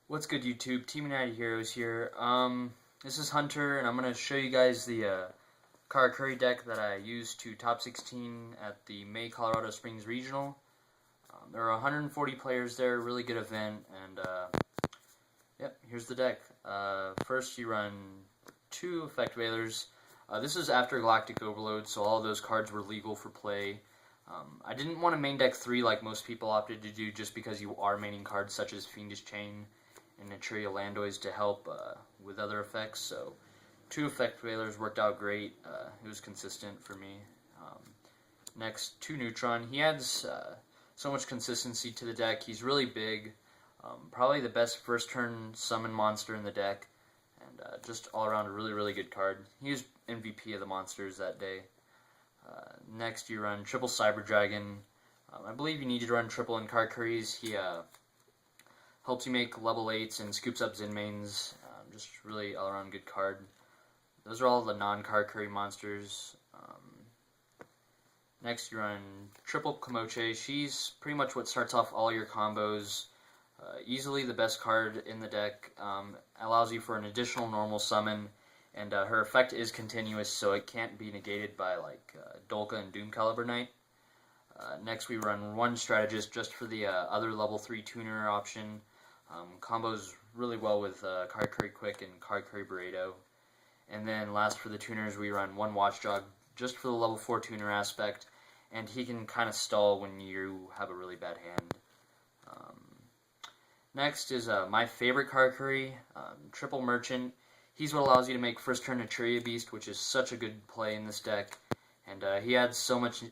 What's good, YouTube? TeamUnitedHeroes here. This is Hunter, and I'm going to show you guys the Karakuri deck that I used to top 16 at the May Colorado Springs Regional. There are 140 players there, really good event, and yep, here's the deck. First you run 2 Effect Veilers. This is after Galactic Overload, so all those cards were legal for play. I didn't want to main deck 3 like most people opted to do, just because you are maining cards such as Fiendish Chain and Naturia Landois to help with other effects, so 2 Effect Veilers worked out great. It was consistent for me. Next, 2 Neutron. He adds so much consistency to the deck. He's really big, probably the best first turn summon monster in the deck, and just all around a really good card. He was MVP of the monsters that day. Next you run triple Cyber Dragon. I believe you need to run triple in Karakuris. He helps you make level 8s and scoops up Zin mains. Just really all around good card. Those are all the non-Karakuri monsters. Next you run triple Komachi. She's pretty much what starts off all your combos. Easily the best card in the deck. Allows you for an additional normal summon, and her effect is continuous, so it can't be negated by like Dolka and Doom Caliber Knight. Next we run 1 Strategist just for the other level 3 tuner option. Combos really well with Karakuri Kuick and Karakuri Burrito. And then last for the tuners we run 1 Watchdog just for the level 4 tuner aspect, and he can kind of stall when you have a really bad hand. Next is my favorite Karakuri, Triple Merchant. He's what allows you to make first turn Naturia Beast, which is such a good play in this deck, and he adds so much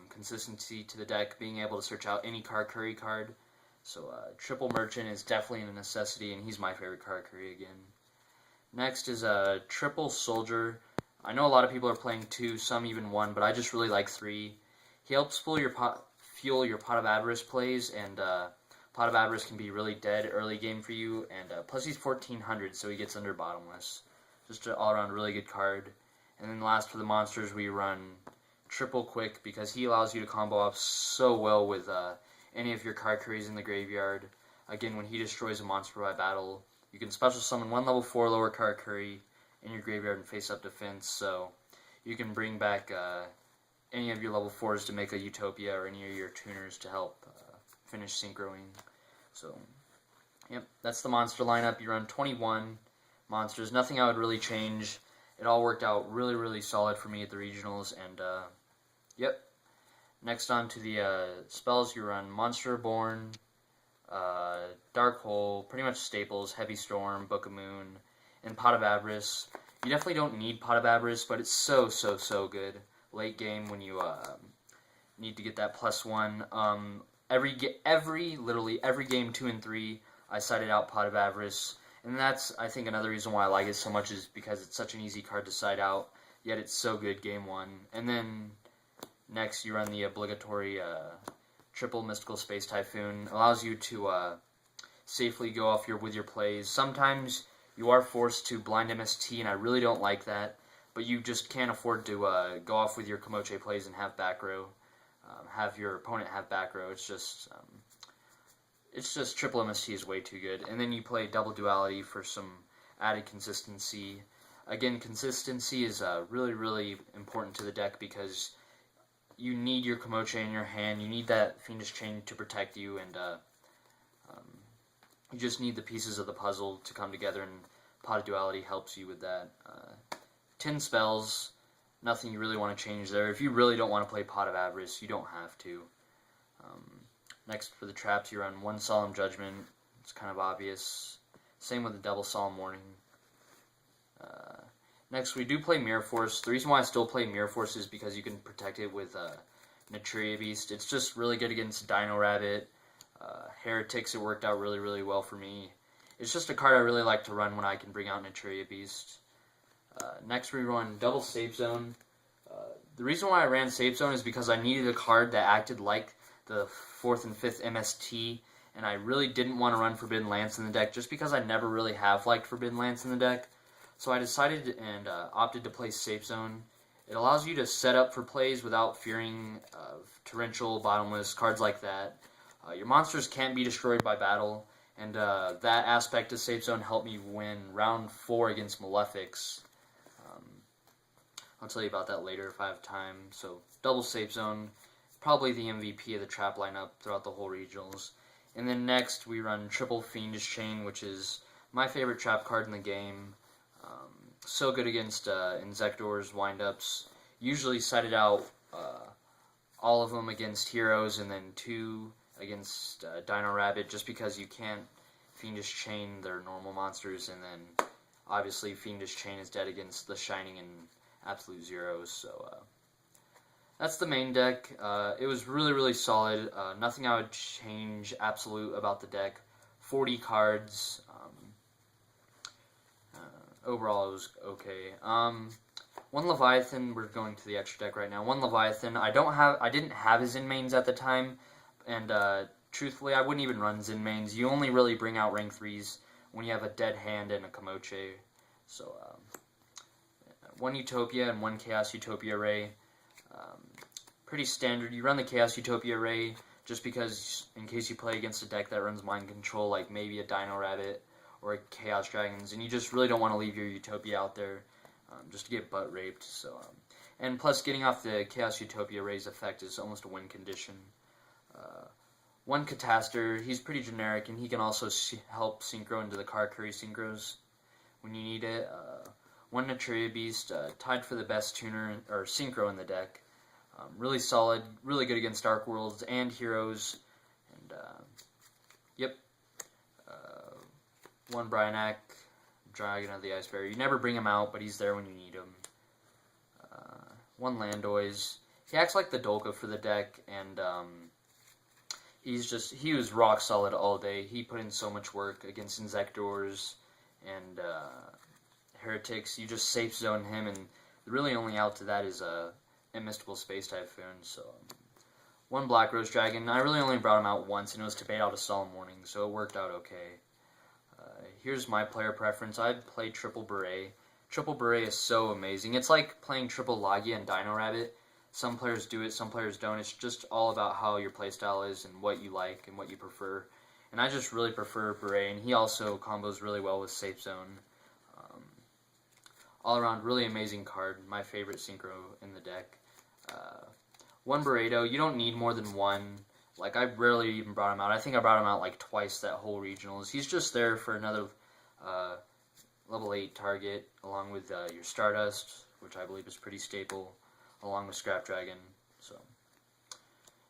consistency to the deck, being able to search out any Karakuri card. So Triple Merchant is definitely a necessity, and he's my favorite Karakuri again. Next is Triple Soldier. I know a lot of people are playing 2, some even 1, but I just really like 3. He helps fuel your Pot of Avarice plays, and Pot of Avarice can be really dead early game for you, and plus he's 1400, so he gets under bottomless. Just an all-around really good card. And then last for the monsters we run Triple Quick, because he allows you to combo up so well with any of your Karakuris in the graveyard. Again, when he destroys a monster by battle, you can special summon 1 level 4 lower Karakuri in your graveyard and face up defense, so you can bring back any of your level 4s to make a Utopia, or any of your tuners to help finish synchroing. So, yep, that's the monster lineup. You run 21 monsters, nothing I would really change. It all worked out really solid for me at the regionals, and yep. Next on to the spells, you run Monster Reborn, Dark Hole, pretty much staples, Heavy Storm, Book of Moon, and Pot of Avarice. You definitely don't need Pot of Avarice, but it's so good late game when you need to get that +1. Literally every game 2 and 3, I cited out Pot of Avarice, and that's, I think, another reason why I like it so much, is because it's such an easy card to cite out, yet it's so good game 1. And then next, you run the obligatory triple Mystical Space Typhoon. Allows you to safely go off with your plays. Sometimes you are forced to blind MST, and I really don't like that, but you just can't afford to go off with your Komachi plays and have back row. Have your opponent have back row. It's just triple MST is way too good. And then you play double Duality for some added consistency. Again, consistency is really important to the deck, because you need your Komachi in your hand. You need that Fiendish Chain to protect you, and you just need the pieces of the puzzle to come together, and Pot of Duality helps you with that. 10 spells, nothing you really want to change there. If you really don't want to play Pot of Avarice, you don't have to. Next for the traps, you run 1 Solemn Judgment. It's kind of obvious. Same with the double Solemn Warning. Next, we do play Mirror Force. The reason why I still play Mirror Force is because you can protect it with Naturia Beast. It's just really good against Dino Rabbit. Heretics, it worked out really well for me. It's just a card I really like to run when I can bring out Naturia Beast. Next, we run double Safe Zone. The reason why I ran Safe Zone is because I needed a card that acted like the 4th and 5th MST, and I really didn't want to run Forbidden Lance in the deck, just because I never really have liked Forbidden Lance in the deck. So I decided and opted to play Safe Zone. It allows you to set up for plays without fearing of Torrential, Bottomless, cards like that. Your monsters can't be destroyed by battle, And that aspect of Safe Zone helped me win round 4 against Malefics. I'll tell you about that later if I have time. So double Safe Zone, probably the MVP of the trap lineup throughout the whole regionals. And then next we run triple Fiendish Chain, which is my favorite trap card in the game. So good against Insectors, windups. Usually sided out all of them against heroes, and then 2 against Dino Rabbit, just because you can't Fiendish Chain their normal monsters, and then obviously Fiendish Chain is dead against the Shining and Absolute Zeros. So that's the main deck. It was really solid. Nothing I would change absolute about the deck. 40 cards. Overall, it was okay. One Leviathan. We're going to the extra deck right now. One Leviathan. I didn't have his in mains at the time, and truthfully, I wouldn't even run Zin mains. You only really bring out rank 3s when you have a dead hand and a Komachi. So, one Utopia and one Chaos Utopia Ray. Pretty standard. You run the Chaos Utopia Ray just because, in case you play against a deck that runs Mind Control, like maybe a Dino Rabbit or a Chaos Dragons, and you just really don't want to leave your Utopia out there just to get butt raped. So, and plus, getting off the Chaos Utopia Ray's effect is almost a win condition. One Cataster, he's pretty generic, and he can also help synchro into the Karakuri synchros when you need it. One Natria Beast, tied for the best tuner or synchro in the deck. Really solid, really good against Dark Worlds and Heroes. And yep. One Bryanak, Dragon of the Ice Barrier. You never bring him out, but he's there when you need him. One Landoys. He acts like the Dolka for the deck, and he was rock solid all day. He put in so much work against Insectors and Heretics. You just safe zone him, and really only out to that is Mystical Space Typhoon. So one Black Rose Dragon. I really only brought him out once, and it was to bait out a Solemn Warning, so it worked out okay. Here's my player preference. I'd play Triple Beret. Triple Beret is so amazing. It's like playing Triple Logia and Dino Rabbit. Some players do it, some players don't. It's just all about how your playstyle is and what you like and what you prefer. And I just really prefer Beret, and he also combos really well with Safe Zone. All around, really amazing card. My favorite synchro in the deck. One Burrito. You don't need more than one. Like, I rarely even brought him out. I think I brought him out like twice that whole regionals. He's just there for another level 8 target, along with your Stardust, which I believe is pretty staple, along with Scrap Dragon. So,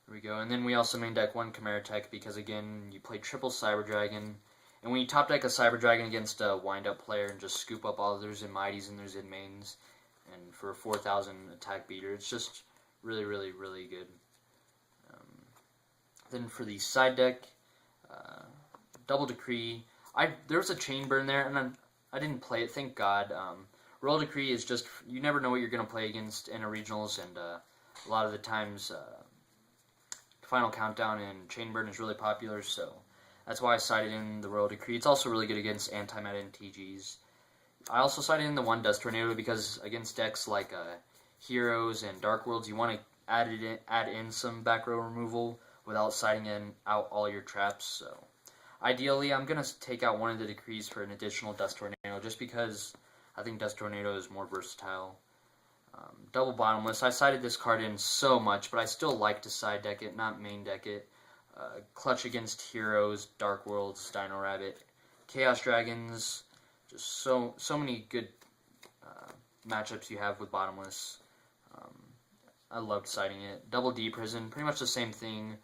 there we go. And then we also main deck one Chimera Tech, because again, you play triple Cyber Dragon. And when you top deck a Cyber Dragon against a wind-up player and just scoop up all of their Zin Mighties and their Zin Mains, and for a 4,000 attack beater, it's just really good. Then for the side deck, Double Decree. There was a Chain Burn there, and I didn't play it, thank God. Royal Decree is just, you never know what you're going to play against in a regionals, and a lot of the times Final Countdown and Chain Burn is really popular, so that's why I sided in the Royal Decree. It's also really good against anti-meta and TGs. I also sided in the one Dust Tornado because against decks like Heroes and Dark Worlds, you want to add in some back row removal without siding out all your traps. So ideally, I'm going to take out one of the decrees for an additional Dust Tornado, just because I think Dust Tornado is more versatile. Double Bottomless. I sided this card in so much, but I still like to side deck it, not main deck it. Clutch against Heroes, Dark Worlds, Dino Rabbit, Chaos Dragons. Just so many good matchups you have with Bottomless. I loved siding it. Double D Prison, pretty much the same thing.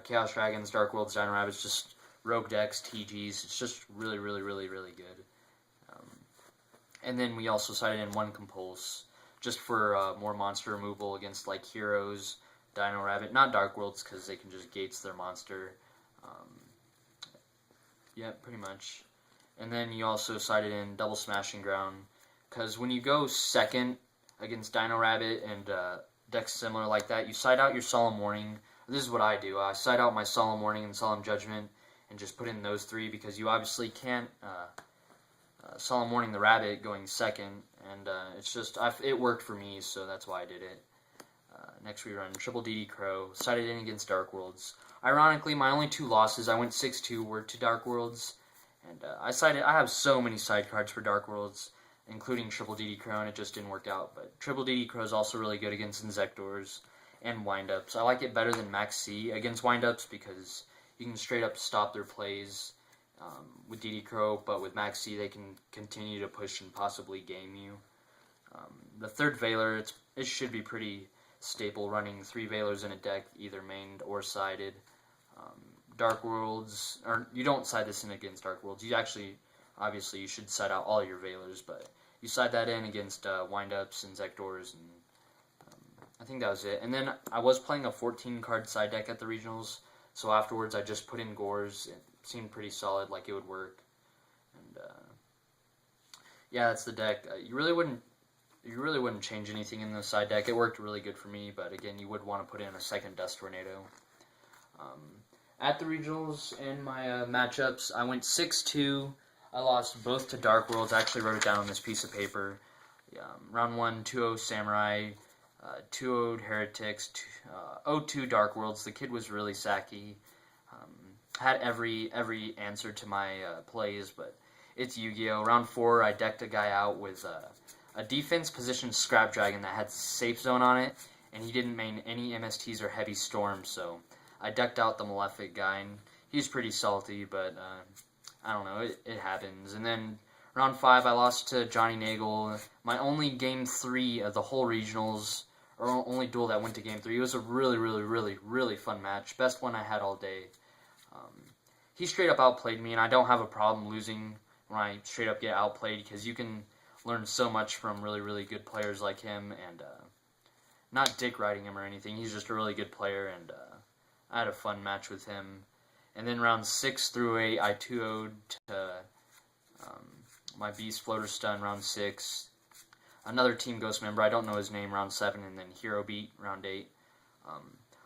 Chaos Dragons, Dark Worlds, Dino Rabbits, just rogue decks, TGs. It's just really good. And then we also sided in one Compulse, just for more monster removal against like Heroes, Dino Rabbit, not Dark Worlds, because they can just gates their monster. Yeah, pretty much. And then you also sided in Double Smashing Ground, because when you go second against Dino Rabbit and decks similar like that, you side out your Solemn Warning. This is what I do. I side out my Solemn Warning and Solemn Judgment and just put in those three, because you obviously can't Solemn Warning the Rabbit going second, and it's just, it worked for me, so that's why I did it. Next we run Triple DD Crow, sided in against Dark Worlds. Ironically, my only 2 losses, I went 6-2, were to Dark Worlds. And I have so many side cards for Dark Worlds, including Triple DD Crow, and it just didn't work out. But Triple DD Crow is also really good against Insectors and Windups. I like it better than Max C against Windups because you can straight up stop their plays with DD Crow, but with Max C they can continue to push and possibly game you. The 3rd Veiler, it should be pretty staple, running 3 Veilers in a deck, either mained or sided. Dark Worlds, or you don't side this in against Dark Worlds. You actually, obviously, you should side out all your Veilers, but you side that in against Windups and Insectors, and I think that was it. And then I was playing a 14-card side deck at the regionals, so afterwards I just put in Gores. It seemed pretty solid, like it would work. And yeah, that's the deck. You really wouldn't change anything in the side deck. It worked really good for me, but again, you would want to put in a second Dust Tornado. At the regionals and my matchups, I went 6-2. I lost both to Dark Worlds. I actually wrote it down on this piece of paper. Round 1, 2-0 Samurai, 2-0 Heretics, 0-2 Dark Worlds. The kid was really sacky. Had every answer to my plays, but it's Yu-Gi-Oh! Round 4, I decked a guy out with a defense position Scrap Dragon that had Safe Zone on it, and he didn't main any MSTs or Heavy Storm, so I decked out the Malefic guy, and he's pretty salty, but I don't know, it happens. And then round 5, I lost to Johnny Nagel. My only game 3 of the whole regionals, or only duel that went to game 3. It was a really fun match. Best one I had all day. He straight up outplayed me, and I don't have a problem losing when I straight up get outplayed, because you can learn so much from really good players like him, and not dick riding him or anything. He's just a really good player, and I had a fun match with him. And then round 6 through 8, I 2-0'd to my Beast Floater Stun round 6. Another Team Ghost member, I don't know his name, round 7, and then Hero Beat round 8.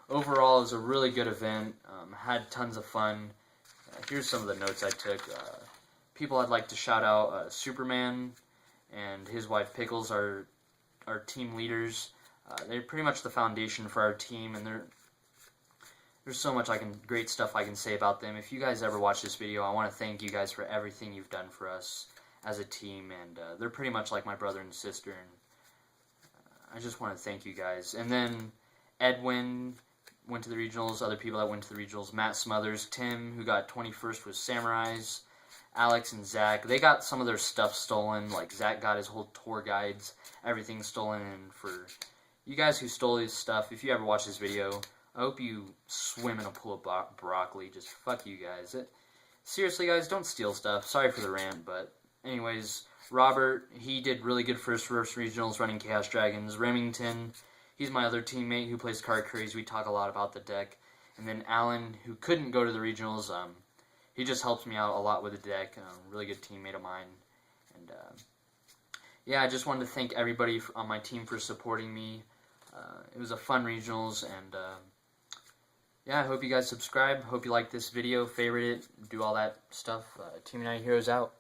Overall, it was a really good event. Had tons of fun. Here's some of the notes I took. People I'd like to shout out, Superman and his wife Pickles are our team leaders. They're pretty much the foundation for our team, and there's so much great stuff I can say about them. If you guys ever watch this video, I want to thank you guys for everything you've done for us as a team, and they're pretty much like my brother and sister, and I just want to thank you guys. And then Edwin went to the regionals, other people that went to the regionals, Matt Smothers, Tim, who got 21st with Samurais, Alex and Zach, they got some of their stuff stolen. Like, Zach got his whole tour guides, everything stolen, and for you guys who stole his stuff, if you ever watch this video, I hope you swim in a pool of broccoli. Just fuck you guys. Seriously, guys, don't steal stuff. Sorry for the rant, but anyways, Robert, he did really good first regionals running Chaos Dragons. Remington, he's my other teammate who plays Karakuris. We talk a lot about the deck. And then Alan, who couldn't go to the regionals, he just helps me out a lot with the deck. Really good teammate of mine. And yeah, I just wanted to thank everybody on my team for supporting me. It was a fun regionals, and yeah, I hope you guys subscribe. Hope you like this video, favorite it, do all that stuff. Team United Heroes out.